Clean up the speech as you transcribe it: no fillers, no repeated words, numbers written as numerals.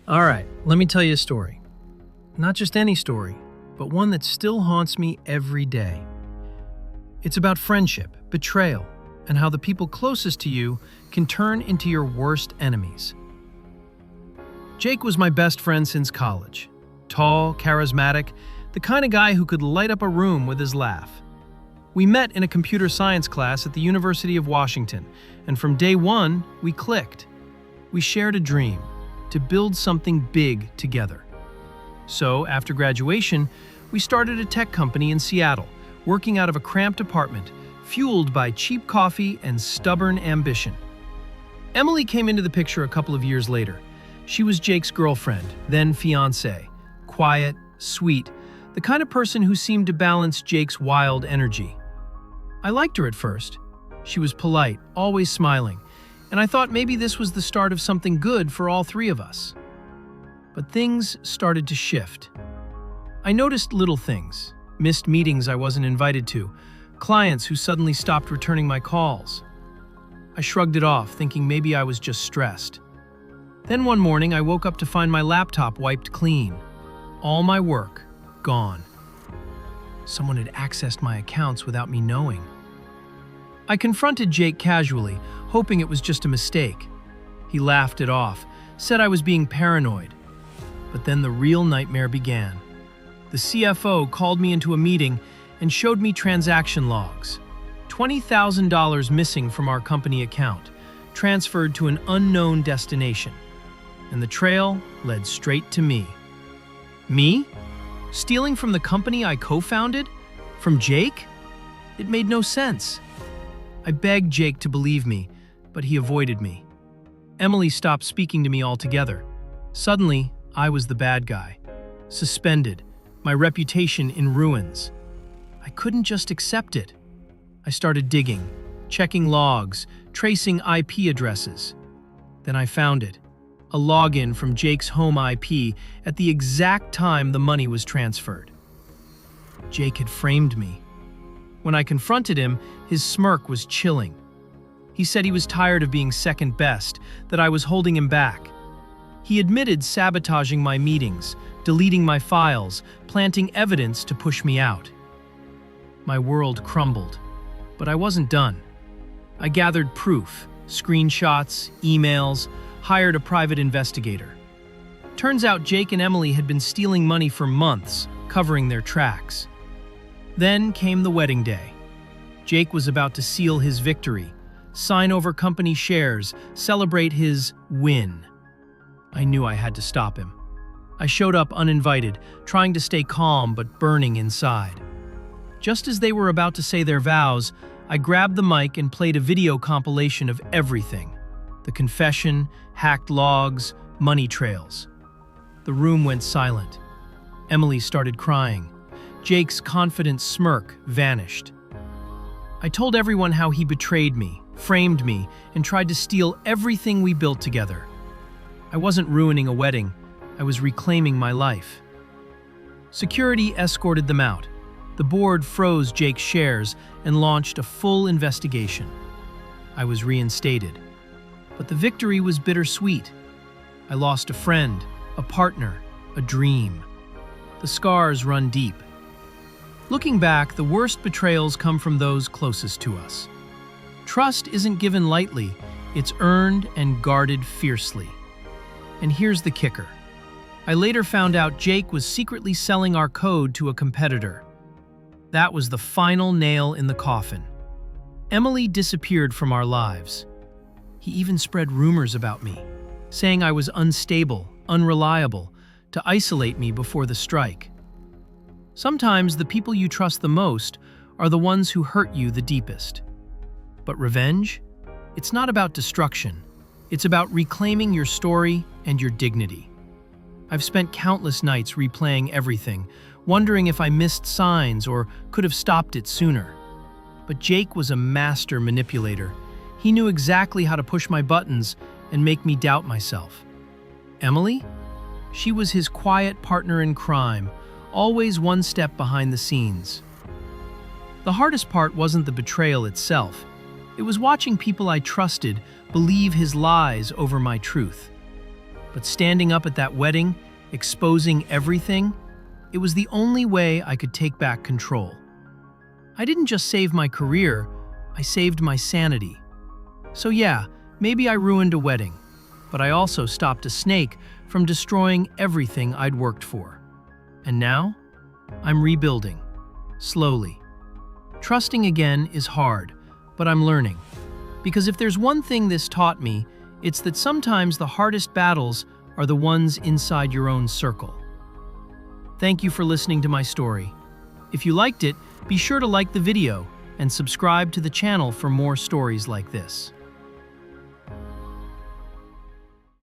All right, let me tell you a story. Not just any story, but one that still haunts me every day. It's about friendship, betrayal, and how the people closest to you can turn into your worst enemies. Jake was my best friend since college. Tall, charismatic, the kind of guy who could light up a room with his laugh. We met in a computer science class at the University of Washington, and from day one, we clicked. We shared a dream, to build something big together. So, after graduation, we started a tech company in Seattle, working out of a cramped apartment, fueled by cheap coffee and stubborn ambition. Emily came into the picture a couple of years later. She was Jake's girlfriend, then fiancée. Quiet, sweet, the kind of person who seemed to balance Jake's wild energy. I liked her at first. She was polite, always smiling, and I thought maybe this was the start of something good for all three of us. But things started to shift. I noticed little things, missed meetings I wasn't invited to, clients who suddenly stopped returning my calls. I shrugged it off, thinking maybe I was just stressed. Then one morning, I woke up to find my laptop wiped clean. All my work gone. Someone had accessed my accounts without me knowing. I confronted Jake casually, hoping it was just a mistake. He laughed it off, said I was being paranoid. But then the real nightmare began. The CFO called me into a meeting and showed me transaction logs. $20,000 missing from our company account, transferred to an unknown destination. And the trail led straight to me. Me? Stealing from the company I co-founded? From Jake? It made no sense. I begged Jake to believe me, but he avoided me. Emily stopped speaking to me altogether. Suddenly, I was the bad guy. Suspended, my reputation in ruins. I couldn't just accept it. I started digging, checking logs, tracing IP addresses. Then I found it. A login from Jake's home IP at the exact time the money was transferred. Jake had framed me. When I confronted him, his smirk was chilling. He said he was tired of being second best, that I was holding him back. He admitted sabotaging my meetings, deleting my files, planting evidence to push me out. My world crumbled, but I wasn't done. I gathered proof, screenshots, emails, hired a private investigator. Turns out Jake and Emily had been stealing money for months, covering their tracks. Then came the wedding day. Jake was about to seal his victory, sign over company shares, celebrate his win. I knew I had to stop him. I showed up uninvited, trying to stay calm but burning inside. Just as they were about to say their vows, I grabbed the mic and played a video compilation of everything. The confession, hacked logs, money trails. The room went silent. Emily started crying. Jake's confident smirk vanished. I told everyone how he betrayed me, framed me, and tried to steal everything we built together. I wasn't ruining a wedding. I was reclaiming my life. Security escorted them out. The board froze Jake's shares and launched a full investigation. I was reinstated. But the victory was bittersweet. I lost a friend, a partner, a dream. The scars run deep. Looking back, the worst betrayals come from those closest to us. Trust isn't given lightly, it's earned and guarded fiercely. And here's the kicker. I later found out Jake was secretly selling our code to a competitor. That was the final nail in the coffin. Emily disappeared from our lives. He even spread rumors about me, saying I was unstable, unreliable, to isolate me before the strike. Sometimes the people you trust the most are the ones who hurt you the deepest. But revenge? It's not about destruction. It's about reclaiming your story and your dignity. I've spent countless nights replaying everything, wondering if I missed signs or could have stopped it sooner. But Jake was a master manipulator. He knew exactly how to push my buttons and make me doubt myself. Emily? She was his quiet partner in crime, always one step behind the scenes. The hardest part wasn't the betrayal itself. It was watching people I trusted believe his lies over my truth. But standing up at that wedding, exposing everything, it was the only way I could take back control. I didn't just save my career, I saved my sanity. So yeah, maybe I ruined a wedding, but I also stopped a snake from destroying everything I'd worked for. And now, I'm rebuilding, slowly. Trusting again is hard, but I'm learning. Because if there's one thing this taught me, it's that sometimes the hardest battles are the ones inside your own circle. Thank you for listening to my story. If you liked it, be sure to like the video and subscribe to the channel for more stories like this.